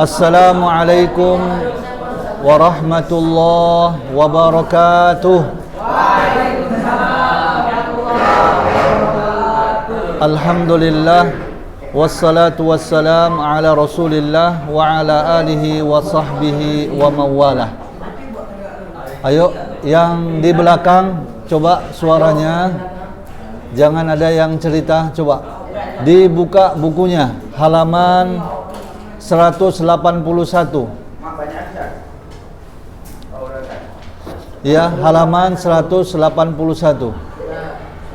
Assalamualaikum warahmatullahi wabarakatuh. Alhamdulillah wassalatu wassalam ala Rasulillah wa ala alihi wa sahbihi wa mawalah. Ayo yang di belakang coba suaranya, jangan ada yang cerita, coba dibuka bukunya halaman 181. Ya, halaman 181.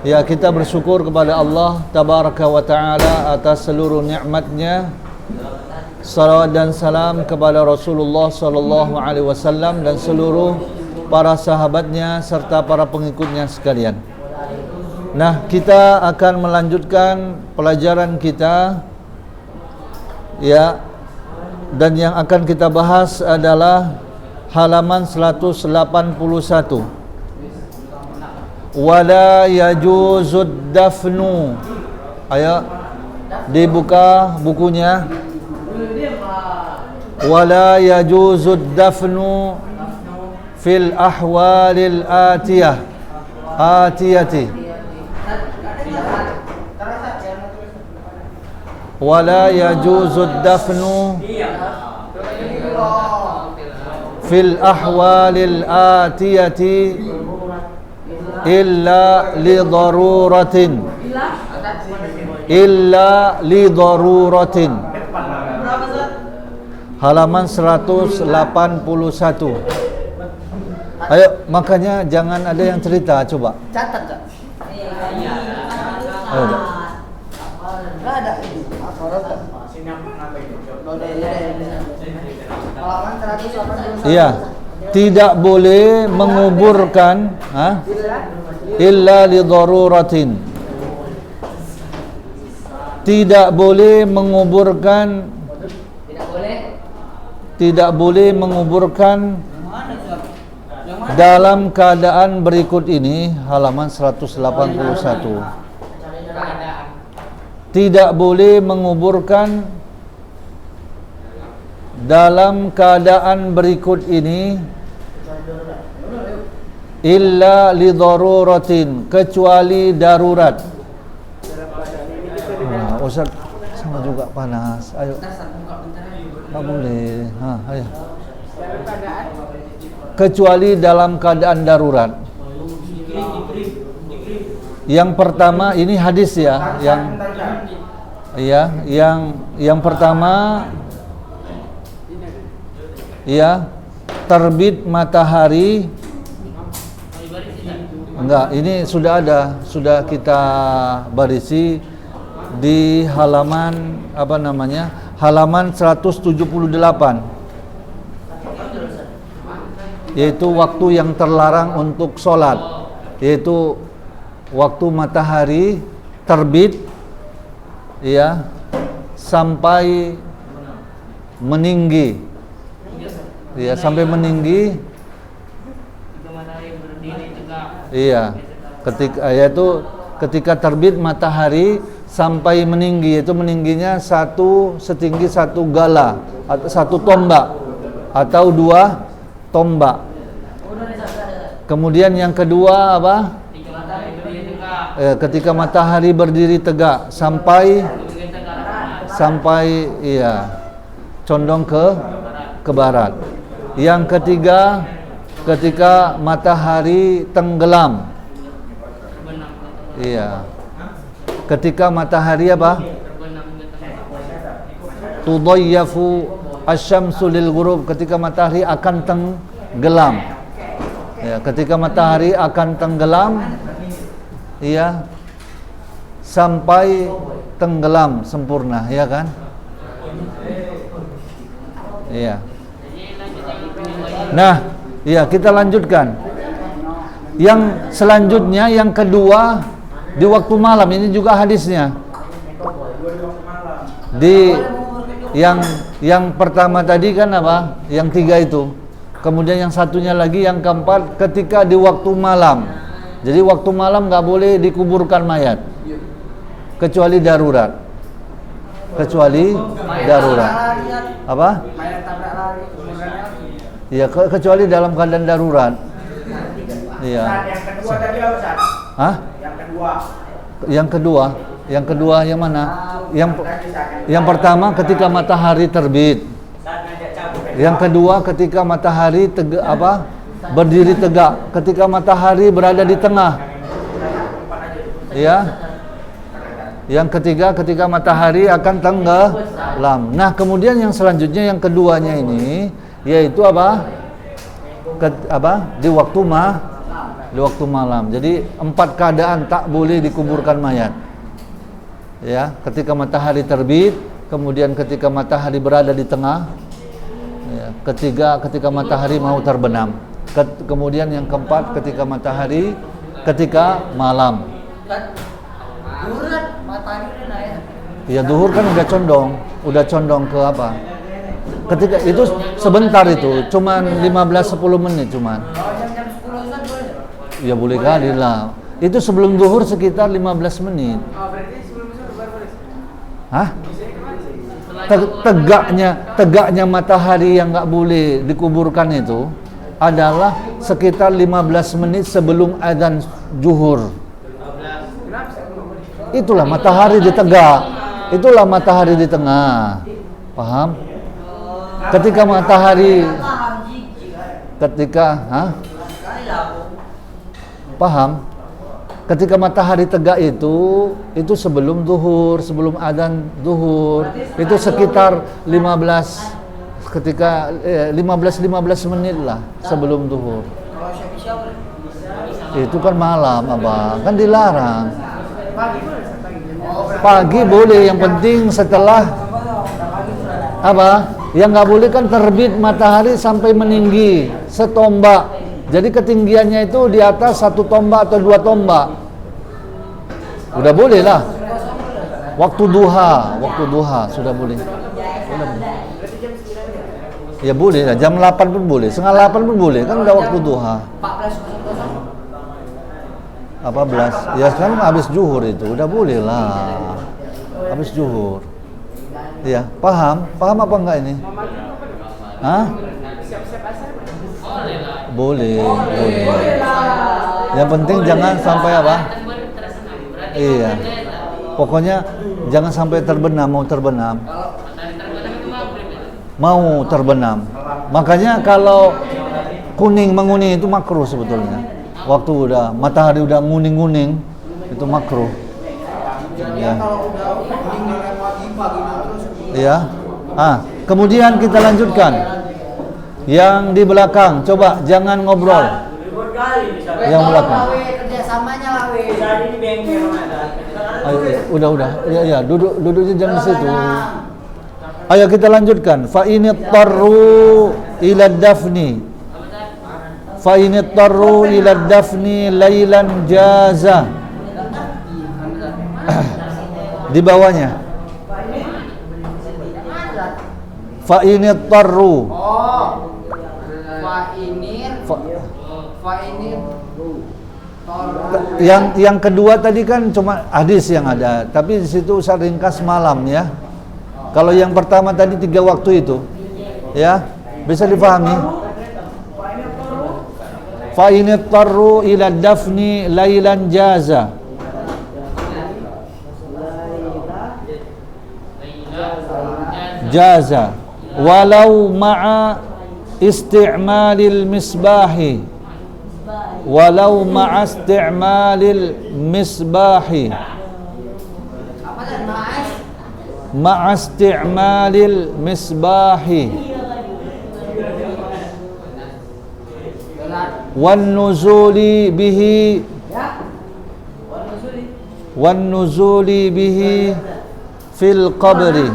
Ya, kita bersyukur kepada Allah Tabaraka wa Ta'ala atas seluruh nikmatnya. Salawat dan salam kepada Rasulullah Sallallahu Alaihi Wasallam dan seluruh para sahabatnya serta para pengikutnya sekalian. Nah, kita akan melanjutkan pelajaran kita, ya, dan yang akan kita bahas adalah halaman 181. Wala yajuzud dafnu. Ayo dibuka bukunya. Wala yajuzud dafnu fil ahwalil atiyati. Wala yajuzud dafnu fil ahwalil atiyati illa li daruratin. Halaman 181. Ayo, makanya jangan ada yang cerita, coba catat, Cak. Ayo. Enggak ada ini. Sini apa itu? Halaman 181. Iya, tidak boleh menguburkan illa li daruratin. Tidak boleh menguburkan, tidak boleh menguburkan dalam keadaan berikut ini, halaman 181. Tidak boleh menguburkan dalam keadaan berikut ini illa li daruratin, kecuali darurat. Nah, Ustaz sama juga panas. Ayo. Tak boleh. Ayo. Kecuali dalam keadaan darurat. Yang pertama ini hadis ya, yang pertama ya, terbit matahari. Enggak, ini sudah ada, sudah kita barisi di halaman apa namanya? Halaman 178. Yaitu waktu yang terlarang untuk sholat, yaitu waktu matahari terbit ya sampai meninggi. Ya, sampai meninggi. Iya. Ketika terbit matahari sampai meninggi, itu meningginya setinggi satu gala atau satu tombak atau 2 tombak. Kemudian yang kedua apa? Ketika matahari berdiri tegak sampai iya condong ke barat. Yang ketiga, ketika matahari tenggelam. Iya. Ketika matahari apa? Tudayyafu asy-syamsu lil ghurub, ketika matahari akan tenggelam. Ya, ketika matahari akan tenggelam, iya, sampai tenggelam sempurna, ya kan? Iya. Nah, iya, kita lanjutkan. Yang selanjutnya, yang kedua, di waktu malam, ini juga hadisnya. Di yang pertama tadi kan apa? Yang 3 itu. Kemudian yang satunya lagi, yang keempat, ketika di waktu malam. Jadi waktu malam nggak boleh dikuburkan mayat, kecuali darurat. kecuali darurat. Apa? Mayat tabrak lari, kemudian Iya, kecuali dalam keadaan darurat. Iya. yang kedua tadi apa, Ustaz? Hah? Yang kedua yang mana? Yang pertama ketika matahari terbit. Yang kedua ketika matahari berdiri tegak. Ketika matahari berada di tengah. Ya. Yang ketiga ketika matahari akan tenggelam. Nah, kemudian yang selanjutnya yang keduanya ini yaitu apa? Di waktu malam. Jadi 4 keadaan tak boleh dikuburkan mayat. Ya, ketika matahari terbit, kemudian ketika matahari berada di tengah, ya, ketiga ketika matahari mau terbenam. Kemudian yang keempat ketika malam. Duhur kan matahari udah naik. Ya, duhur kan udah condong ke apa? Ketika itu sebentar itu, cuman 15-10 menit cuman. Kalau jam 10 Ustaz boleh? Ya boleh kali lah. Itu sebelum duhur sekitar 15 menit. Oh, berarti sebelum Zuhur baru boleh. Hah? Tegaknya matahari yang nggak boleh dikuburkan itu adalah sekitar 15 menit sebelum adzan zuhur. Itulah matahari di tegak. Itulah matahari di tengah. Paham? Ketika matahari paham? Ketika matahari tegak itu sebelum zuhur, sebelum adzan zuhur. Itu sekitar 15 menit lah sebelum zuhur. Kalau Isya boleh. Itu kan malam, Abang. Kan dilarang. Pagi boleh, Ustaz, pagi. Pagi boleh, yang penting setelah apa? Yang nggak boleh kan terbit matahari sampai meninggi setombak. Jadi ketinggiannya itu di atas 1 tombak atau 2 tombak. Udah boleh lah. Waktu duha sudah boleh. Ya boleh lah, jam 8 pun boleh, setengah 8 pun boleh, kan udah waktu duha. 14. Ya sekarang habis zuhur itu, udah boleh lah. Habis zuhur. Ya, paham? Paham apa enggak ini? Hah? Boleh. Yang penting jangan sampai apa? Iya. Pokoknya jangan sampai mau terbenam. Makanya kalau menguning itu makruh sebetulnya. Waktu matahari udah nguning itu makruh. Ya. Ya. Kemudian kita lanjutkan. Yang di belakang, coba jangan ngobrol. Yang belakang. Kerjasamanya lah, Udah. Ya, duduknya jangan di situ. Ayo kita lanjutkan. Fa in tarru ila dafni lailan jaza. Di bawahnya. Fa in tarru. Yang kedua tadi kan cuma hadis yang ada, tapi di situ Ustaz ringkas malam ya. Kalau yang pertama tadi 3 waktu itu, ya bisa dipahami. Fa in tarru ila dafni lailan jaza. Jaza walau ma'a isti'malil misbahi. Walau ma'a isti'malil misbahi. Ma'a isti'malil misbahi. Wan nuzuli bihi fil qabri.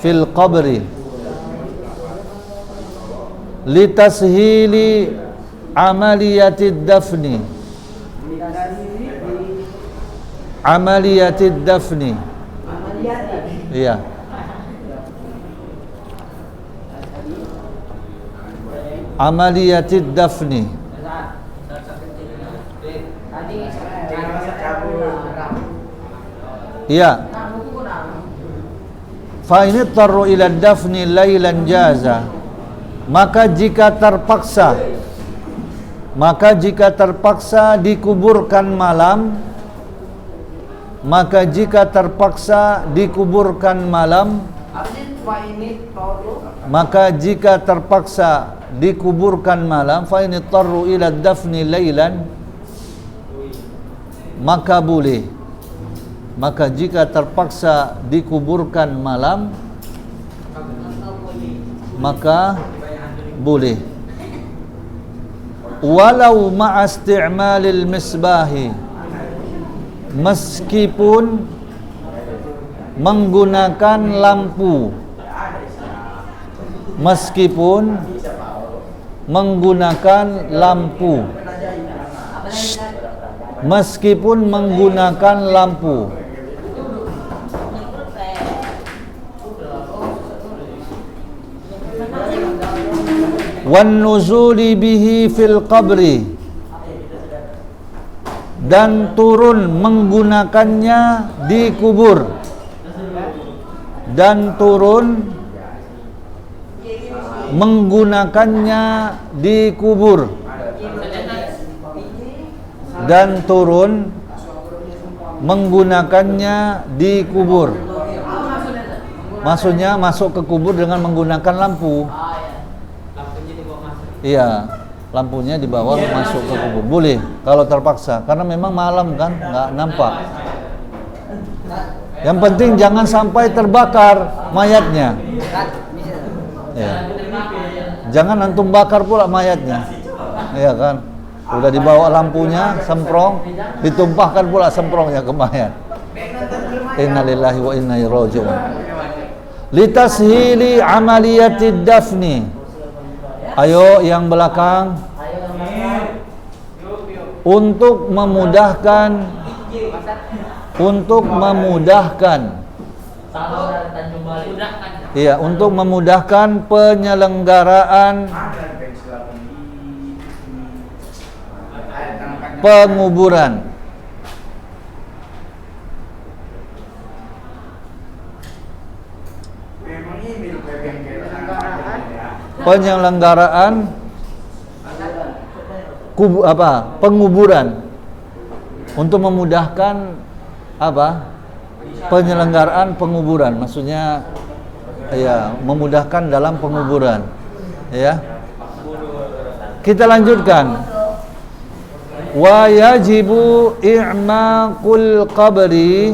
Fil qabri litashili amaliyatid dafni. Iya. Amaliyatid dafni. Iya. Fa in tarru ila dafni lailan jaza. Maka jika terpaksa dikuburkan malam, maka jika terpaksa dikuburkan malam, fa in tarru ila dafni lailan, maka boleh. Maka jika terpaksa dikuburkan malam, maka boleh. Walau ma'asti'malil misbahi, meskipun menggunakan lampu, meskipun menggunakan lampu, meskipun menggunakan lampu. Wan nuzuli bihi fil qabri, dan turun menggunakannya di kubur, dan turun menggunakannya di kubur, dan turun menggunakannya di kubur. Maksudnya masuk ke kubur dengan menggunakan lampu. Iya, lampunya dibawa masuk ke kubur. Boleh kalau terpaksa, karena memang malam kan, nggak nampak. Yang penting jangan sampai terbakar mayatnya. Ya. Jangan antum bakar pula mayatnya. Iya kan? Udah dibawa lampunya, semprong, ditumpahkan pula semprongnya ke mayat. Innalillahi wa inna ilaihi raji'un. Litashili amaliyatid dafni. Ayo yang belakang. Untuk memudahkan iya, untuk memudahkan penyelenggaraan penguburan. Penyelenggaraan penguburan, untuk memudahkan penyelenggaraan penguburan, maksudnya ya, memudahkan dalam penguburan, ya. Kita lanjutkan. Wa yajibu i'maqul qabri,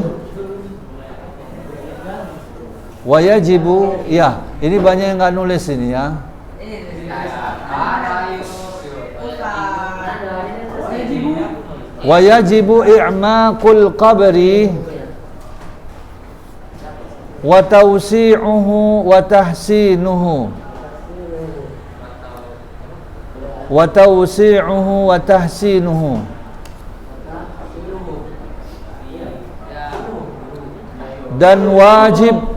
wa yajibu, ya, ini banyak yang nggak nulis ini ya. Wa yajibu i'maqul qabri wa tawsi'uhu wa tahsinuhu, wa tawsi'uhu wa tahsinuhu, dan wajib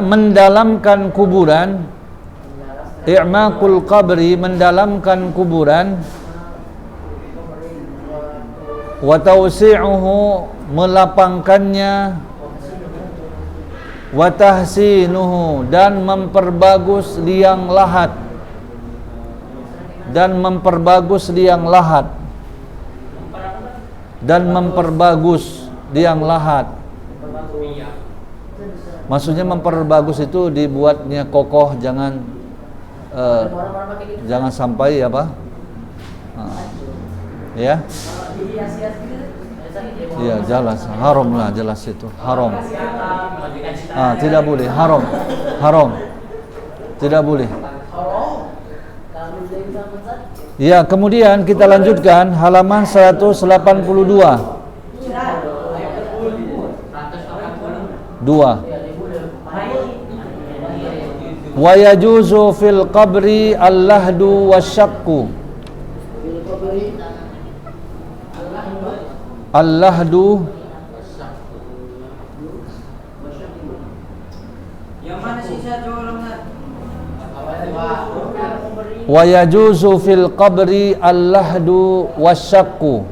mendalamkan kuburan. I'maqul qabri, mendalamkan kuburan. Wa tawsi'uhu, melapangkannya. Wa tahsinuhu, dan memperbagus liang lahat. Dan memperbagus liang lahat. Dan memperbagus liang lahat. Maksudnya memperbagus itu dibuatnya kokoh, jangan sampai ya. Iya, jelas haram lah, jelas itu haram. Tidak boleh, haram. Tidak boleh. Ya, kemudian kita lanjutkan halaman 182. 2. Wa yajuzu fil qabri al-lahdu wasyaqqu. Al-lahdu Yang mana sisa colongan? wa yajuzu fil qabri al-lahdu wasyaqqu.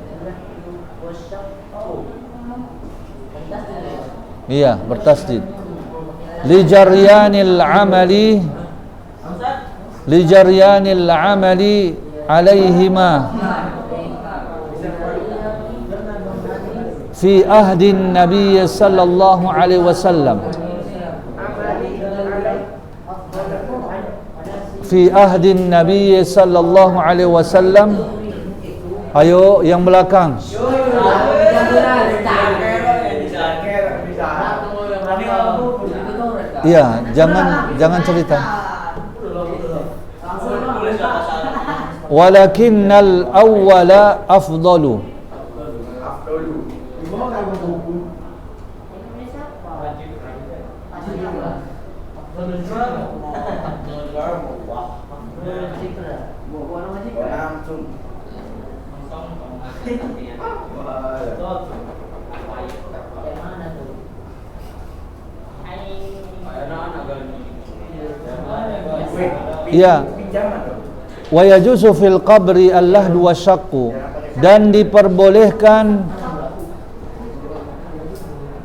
Iya, bertasdid. Li jaryanil amali alaihima fi ahdin Nabi sallallahu alaihi wasallam. Fi ahdin Nabi sallallahu alaihi wasallam. Ayo yang belakang. Iya, jangan cerita. Walakinnal awwala afdalu. Ya. Wa yajuzu fil qabri al-lahdu wasyaqqu, dan diperbolehkan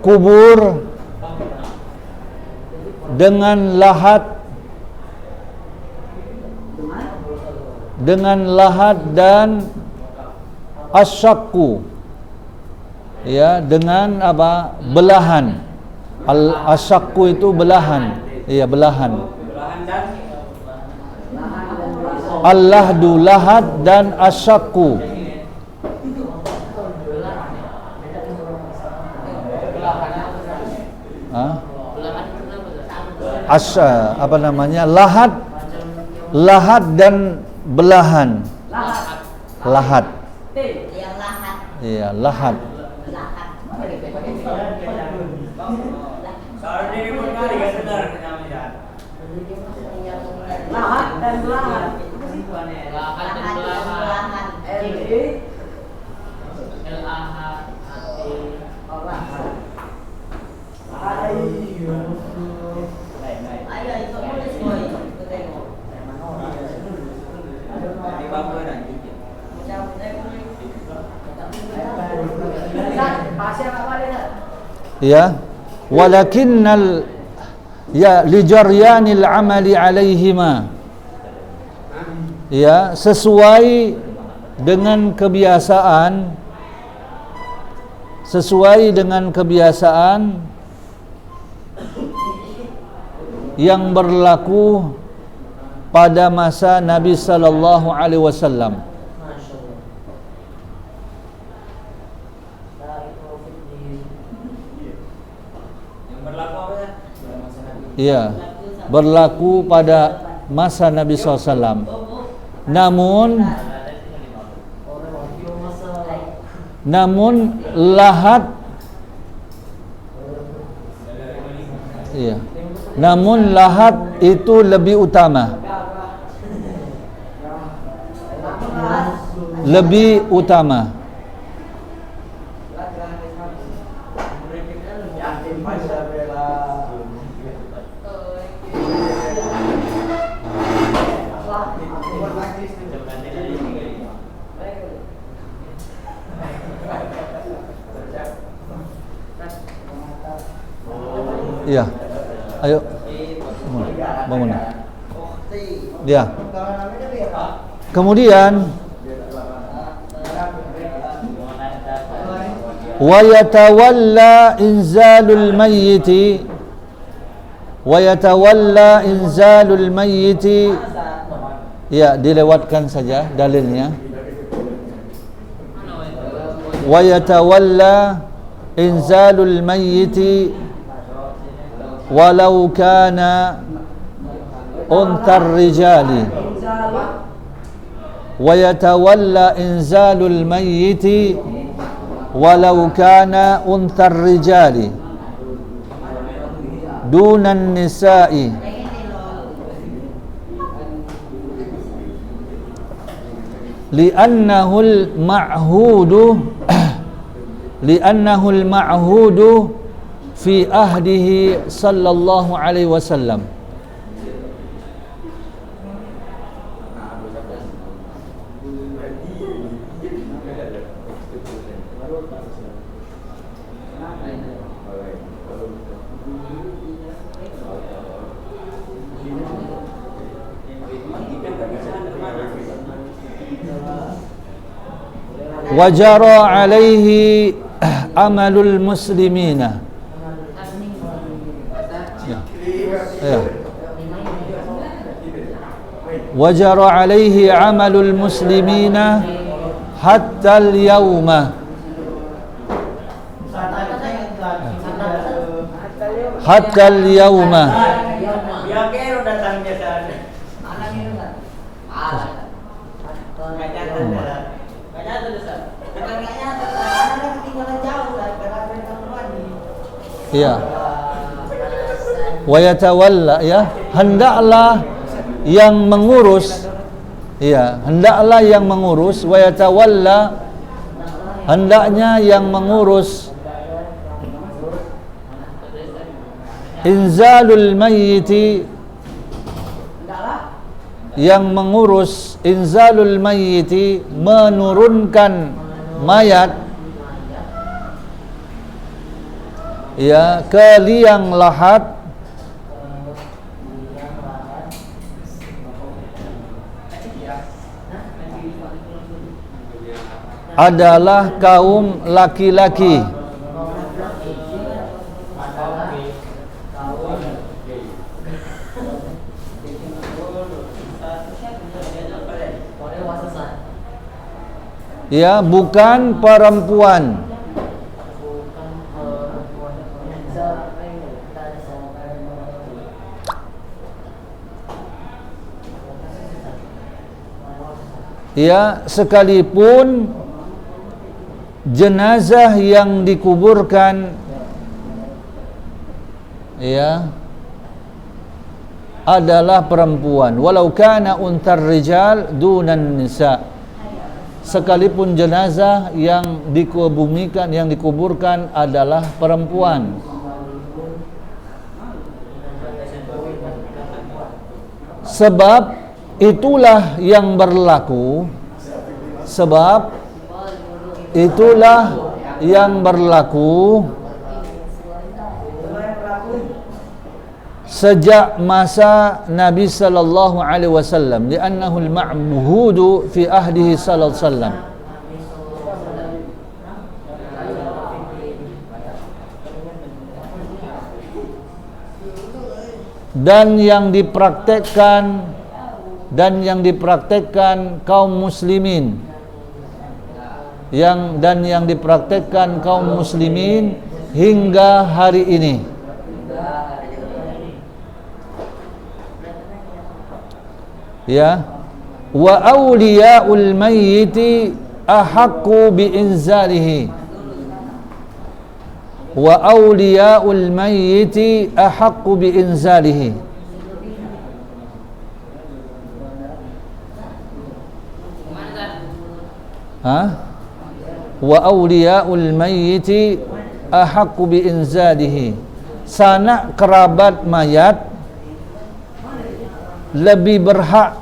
kubur dengan lahat dan asyaqqu, ya, dengan apa? Belahan. Asyaqqu itu belahan. Iya, belahan. Al-lahdu lahat dan asyaqqu. Apa namanya? Lahat dan belahan. Lahat. Iya, lahat. Lahat dan belahan. Ya, walakinnal ya li jaryanil amali alaihima, ya, sesuai dengan kebiasaan yang berlaku pada masa Nabi sallallahu alaihi wasallam. Ya, berlaku pada masa Nabi SAW. Namun lahat, ya, namun lahat itu lebih utama. Lebih utama. Iya. Ayo. Bangun. Ya. Kemudian wa yatawalla inzalul mayyiti, ya, dilewatkan saja dalilnya. Wa yatawalla inzalul mayyiti walau kana untar rijali. Wa yatawalla inzalul mayyiti walau kana untar rijali dunan nisa'i li'annahul ma'hudu li'annahu al-ma'hudu fi ahdihi sallallahu alaihi wasallam. Wajara alaihi amalul muslimina. Ya. Wajara alaihi amalul muslimina hatta al-yawma. Hatta al-yawma. Ya. Wa yatawalla, ya, hendaklah yang mengurus, ya, hendaklah yang mengurus, wa yatawalla, hendaknya yang mengurus inzalul mayyiti, yang mengurus inzalul mayyiti, menurunkan mayat, ya, ke liang lahat, adalah kaum laki-laki. Ya, bukan perempuan. Ya, sekalipun jenazah yang dikuburkan, ya, adalah perempuan, walau kana untar rijal dunan nisa, sekalipun jenazah yang dikebumikan, yang dikuburkan adalah perempuan. Sebab itulah yang berlaku, sebab itulah yang berlaku sejak masa Nabi sallallahu alaihi wasallam, li'annahu al-ma'muhudu fi ahdihi sallallahu alaihi wasallam. Dan yang dipraktekkan kaum muslimin, yang dipraktekkan kaum muslimin hingga hari ini. Ya, wa awliyaul mayyiti ahaqqu bi inzalihi. Wa awliyaul mayyiti ahaqqu bi inzalihi. Wa awliyaul mayyiti ahaqqu bi inzalihi. Sanak kerabat mayat lebih berhak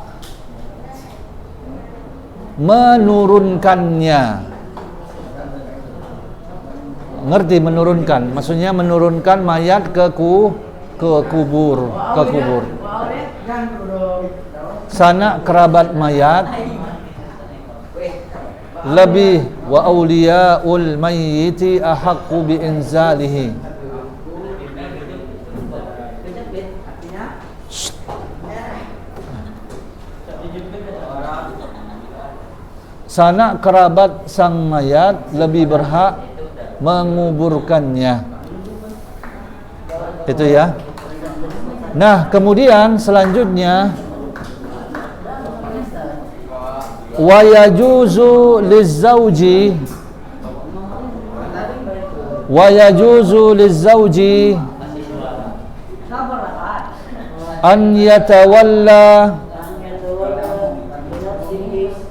menurunkannya. Ngerti menurunkan? Maksudnya menurunkan mayat ke kubur. Sanak kerabat mayat lebih, wa awliyaul mayyiti ahaqqu bi inzalihi. Sanak kerabat sang mayat lebih berhak menguburkannya. Itu ya. Nah, kemudian selanjutnya, wa yajuzu lizawji an yatawalla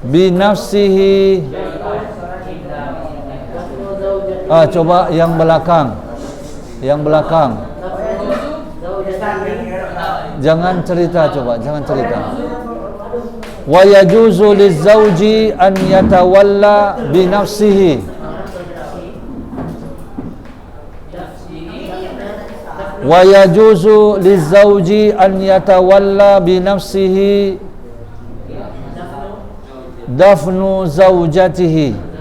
binafsihi Coba yang belakang. Yang belakang. Jangan cerita, coba, jangan cerita. Wa yajuzu lizauji an yatawalla bi nafsihi. Wa yajuzu lizauji an yatawalla bi nafsihi dafnu zaujatihi.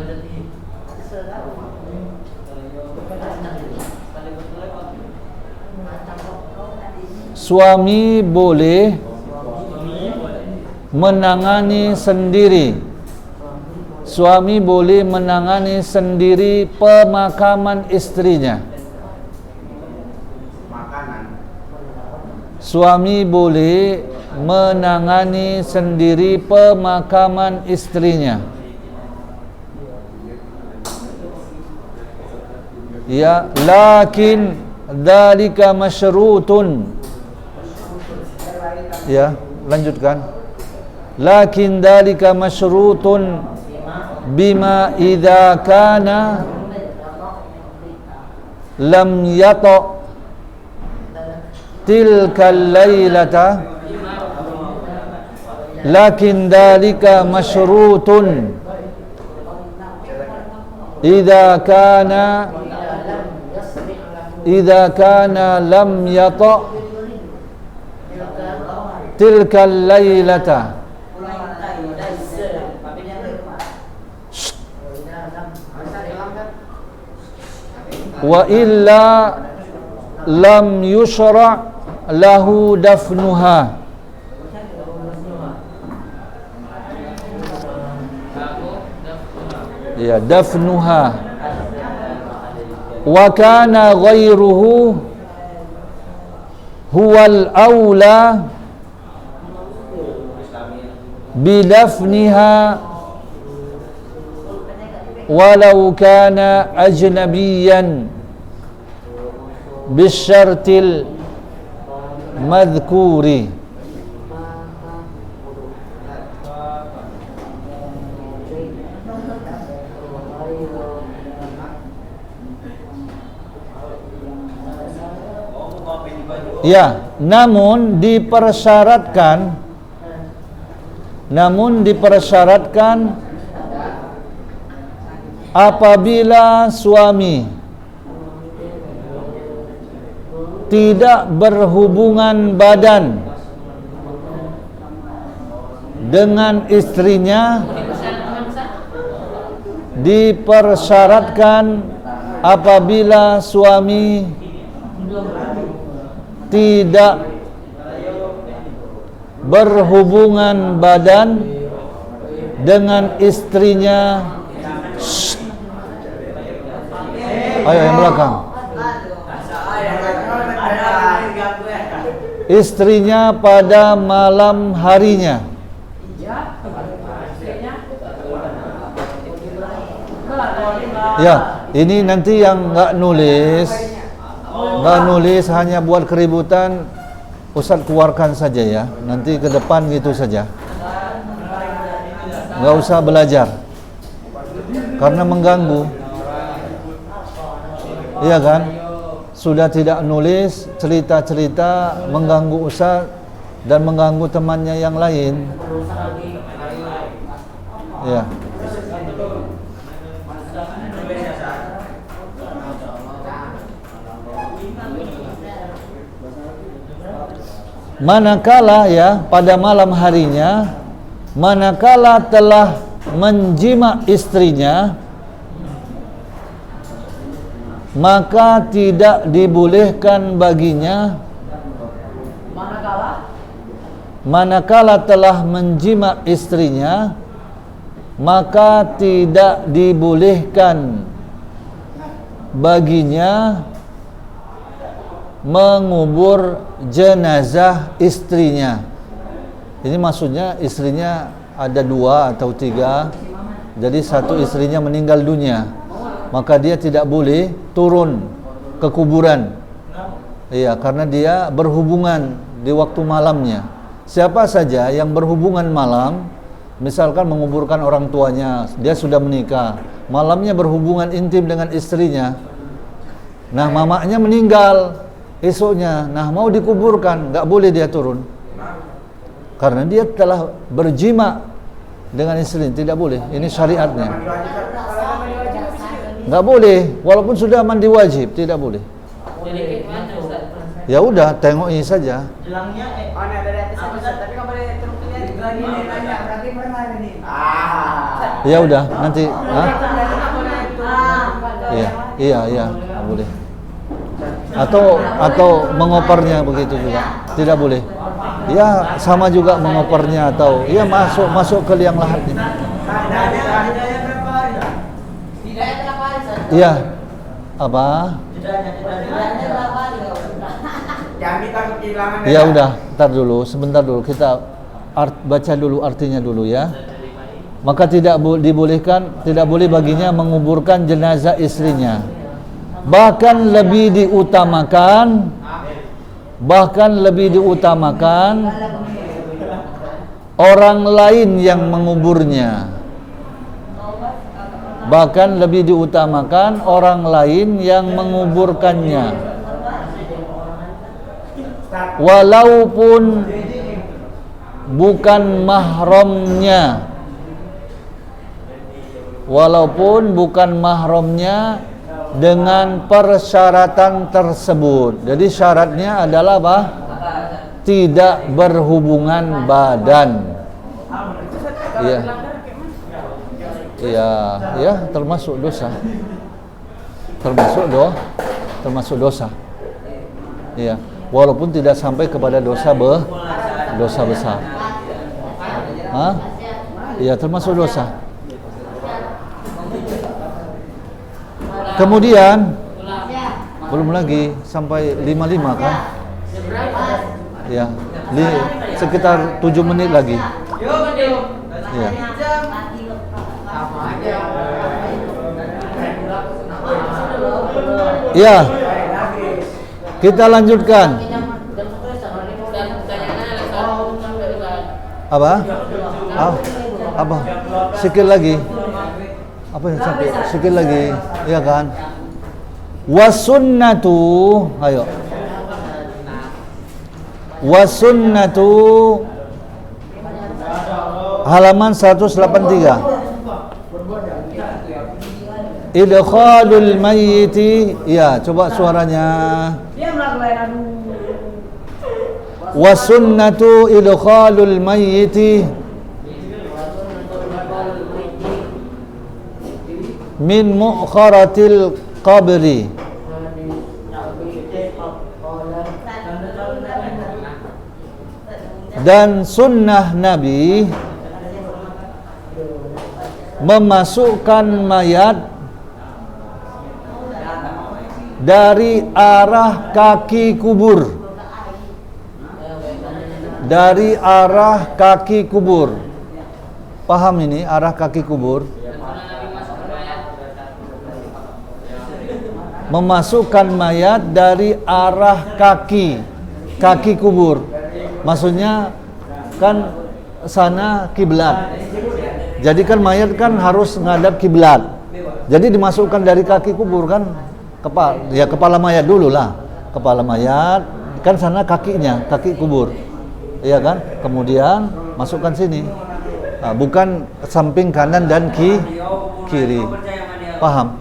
Suami boleh menangani sendiri. Suami boleh menangani sendiri pemakaman istrinya. Suami boleh menangani sendiri pemakaman istrinya. Ya, lakin dzalika masyrutun. Ya, lanjutkan. Lakin dzalika masyrutun bima idza kana lam yata tilkal lailata. Lakin dzalika masyrutun idza kana lam yata tilkal lailata. Wa illa lam yushra' lahu dafnuha. Ya, dafnuha. Wa kana ghairuhu huwal aula bidafniha walau kana ajnabiyan bisyartil madhkuri. Ya, namun dipersyaratkan apabila suami tidak berhubungan badan dengan istrinya, dipersyaratkan apabila suami tidak berhubungan badan dengan istrinya. Ayo yang belakang. Istrinya pada malam harinya. Ya, ini nanti yang nggak nulis hanya buat keributan, Ustaz keluarkan saja ya. Nanti ke depan gitu saja. Nggak usah belajar, karena mengganggu. Iya kan? Sudah tidak nulis, cerita-cerita mengganggu Ustaz dan mengganggu temannya yang lain. Ya. Manakala ya pada malam harinya, manakala telah menjima istrinya, maka tidak dibolehkan baginya. Manakala telah menjima istrinya, maka tidak dibolehkan baginya mengubur jenazah istrinya. Ini maksudnya istrinya ada 2 atau 3, jadi satu istrinya meninggal dunia, maka dia tidak boleh turun ke kuburan. Iya, karena dia berhubungan di waktu malamnya. Siapa saja yang berhubungan malam misalkan menguburkan orang tuanya, dia sudah menikah, malamnya berhubungan intim dengan istrinya. Nah, mamanya meninggal esoknya, nah mau dikuburkan, nggak boleh dia turun. Karena dia telah berjima dengan istri, tidak boleh. Ini syariatnya. Nggak boleh, walaupun sudah mandi wajib, tidak boleh. Ya udah, tengoki saja. Jelangnya ada di atas Ustaz, tapi enggak boleh turun ke jari. Berarti pernah ini. Ya udah, nanti iya, nggak boleh. Atau mengopernya begitu juga, tidak boleh. Ya sama juga mengopernya atau ya masuk ke liang lahatnya. Iya, apa? Ya udah, ntar dulu, sebentar dulu kita baca dulu artinya dulu ya. Maka tidak boleh baginya menguburkan jenazah istrinya. Bahkan lebih diutamakan orang lain yang menguburnya. Bahkan lebih diutamakan orang lain yang menguburkannya. Walaupun bukan mahramnya dengan persyaratan tersebut. Jadi syaratnya adalah apa? Tidak berhubungan badan. Iya, termasuk dosa. Termasuk dosa. Iya, walaupun tidak sampai kepada dosa besar. Iya, termasuk dosa. Kemudian belum lagi sampai 55 kan? Ya, sekitar 7 menit lagi. Ya. Ya. Kita lanjutkan. Apa? Sikit lagi. Apa yang sampai sikit lagi, ya kan? Wasunnatu, ayo. Wasunnatu halaman 183. Idkhalul mayyiti, ya, coba suaranya. Wasunnatu idkhalul mayyiti min mu'kharatil qabri dan sunnah Nabi memasukkan mayat dari arah kaki kubur. Dari arah kaki kubur. Paham ini arah kaki kubur? Memasukkan mayat dari arah kaki kubur. Maksudnya kan sana kiblat. Jadi kan mayat kan harus ngadap kiblat. Jadi dimasukkan dari kaki kubur kan kepala mayat dulu lah. Kepala mayat kan sana kakinya, kaki kubur. Iya kan? Kemudian masukkan sini. Nah, bukan samping kanan dan kiri. Paham?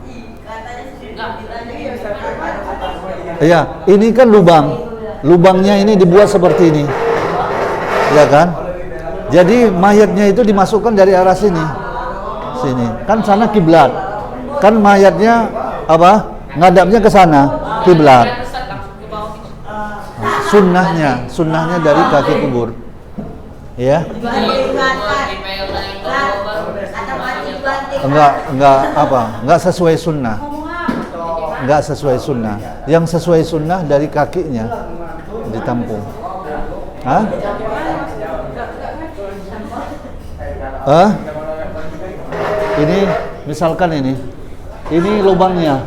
Iya, ini kan lubang. Lubangnya ini dibuat seperti ini. Ya kan? Jadi mayatnya itu dimasukkan dari arah sini. Sini. Kan sana kiblat. Kan mayatnya apa? Ngadapnya ke sana, kiblat. Sunnahnya dari kaki kubur. Ya. Enggak sesuai sunnah. Enggak sesuai sunnah. Yang sesuai sunnah dari kakinya ditampung. Ini misalkan ini lubangnya.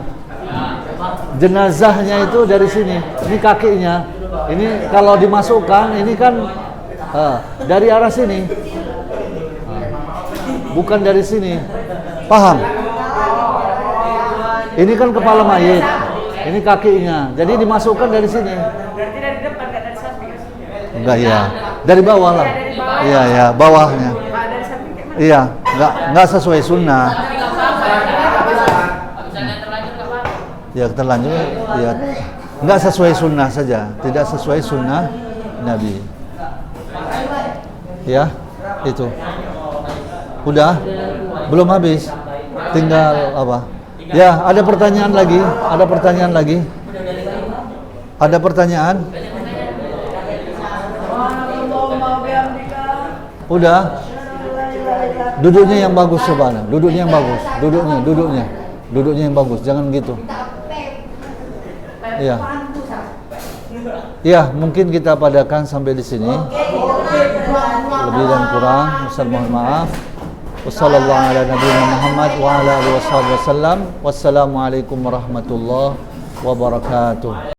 Jenazahnya itu dari sini. Ini kakinya. Ini kalau dimasukkan, ini kan dari arah sini. bukan dari sini. Paham? Ini kan kepala mayit, ini kakinya. Jadi dimasukkan dari sini. Berarti dari depan, nggak dari samping. Enggak ya, dari bawah lah. Iya ya, bawahnya. Pak, dari samping kayak mana? Iya, enggak sesuai sunnah. Ya terlanjur, ya enggak sesuai sunnah saja, tidak sesuai sunnah Nabi. Ya, itu. Udah, belum habis. Tinggal apa? Ya, ada pertanyaan lagi? Ada pertanyaan lagi? Ada pertanyaan? Udah. Duduknya yang bagus coba. Duduknya yang bagus. Duduknya yang bagus. Jangan gitu. Iya. Iya, mungkin kita padakan sampai di sini. Lebih dan kurang, Ustaz mohon maaf. Wassalamualaikum warahmatullahi wabarakatuh.